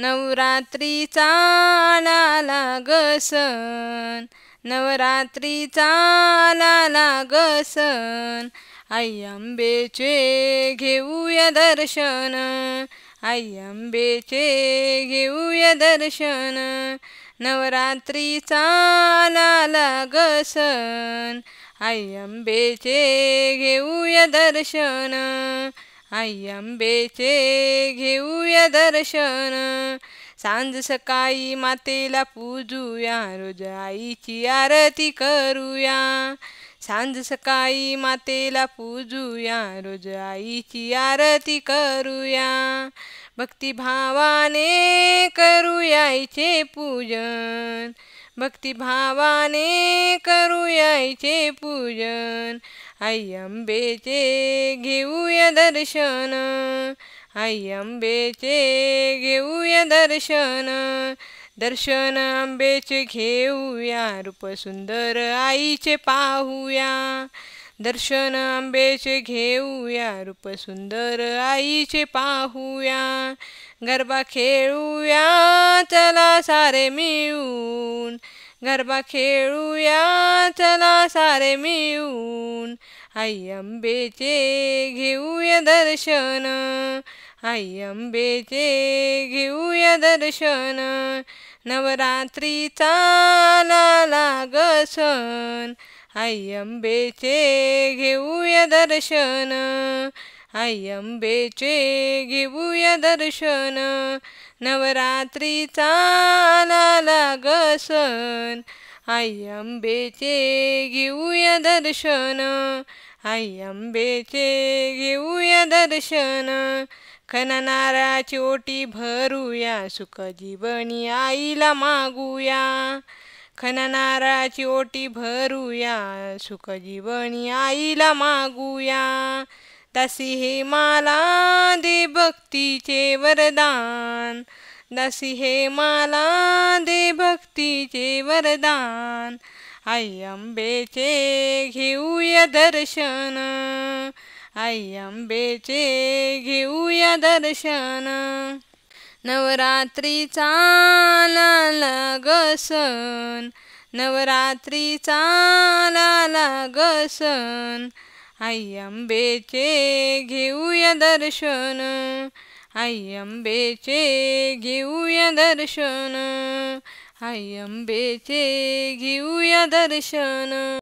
नवरात्रीचा आला ग सण, नवरात्रीचा आला ग सण. आई अंबेचे घेऊया दर्शन, आई अंबेचे घेऊया दर्शन. नवरात्रीचा आला ग सण, आई अंबेचे घेऊया दर्शन, आई अंबेचे घेऊया दर्शन. सांज सकाळी मातेला पूजूया, रोज आईची आरती करूया. सांज सकाळी मातेला पूजूया, रोज आईची आरती करूया. भक्तिभावाने करूया आईचे पूजन, भक्तिभावाने करूया आईचे पूजन. आई अंबेचे घेऊया दर्शन, आई अंबेचे घेऊया दर्शन. दर्शन अंबेचे घेऊया, रूप सुंदर आईचे पाहूया. दर्शन अंबेचे घेऊया, रूप सुंदर आईचे पाहूया. गरबा खेळूया चला सारे मिळून, गरबा खेळूया चला सारे मिळून. आई अंबेचे घेऊया दर्शन, आई अंबेचे घेऊया दर्शन. नवरात्रीचा आला ग सण, आई अंबेचे घेऊया दर्शन, आई अंबेचे घेऊया दर्शन. नवरात्रीचा आला ग सण, आई अंबेचे घेऊया दर्शन, आई अंबेचे घेऊया दर्शन. खणा नारळाची ओटी भरूया, सुख जीवनी आईला मागूया. खणा नारळाची ओटी भरूया, सुख जीवनी आईला मागूया. दासी हे माला दे भक्तीचे वरदान, दासी हे माला दे भक्तीचे वरदान. आई अंबेचे घेऊया दर्शन, आई अंबेचे घेऊया दर्शन. नवरात्रीचा आला ग सण, नवरात्रीचा आला ग सण. आई अंबेचे घेऊया दर्शन, आई अंबेचे घेऊया दर्शन, आई अंबेचे घेऊया दर्शन.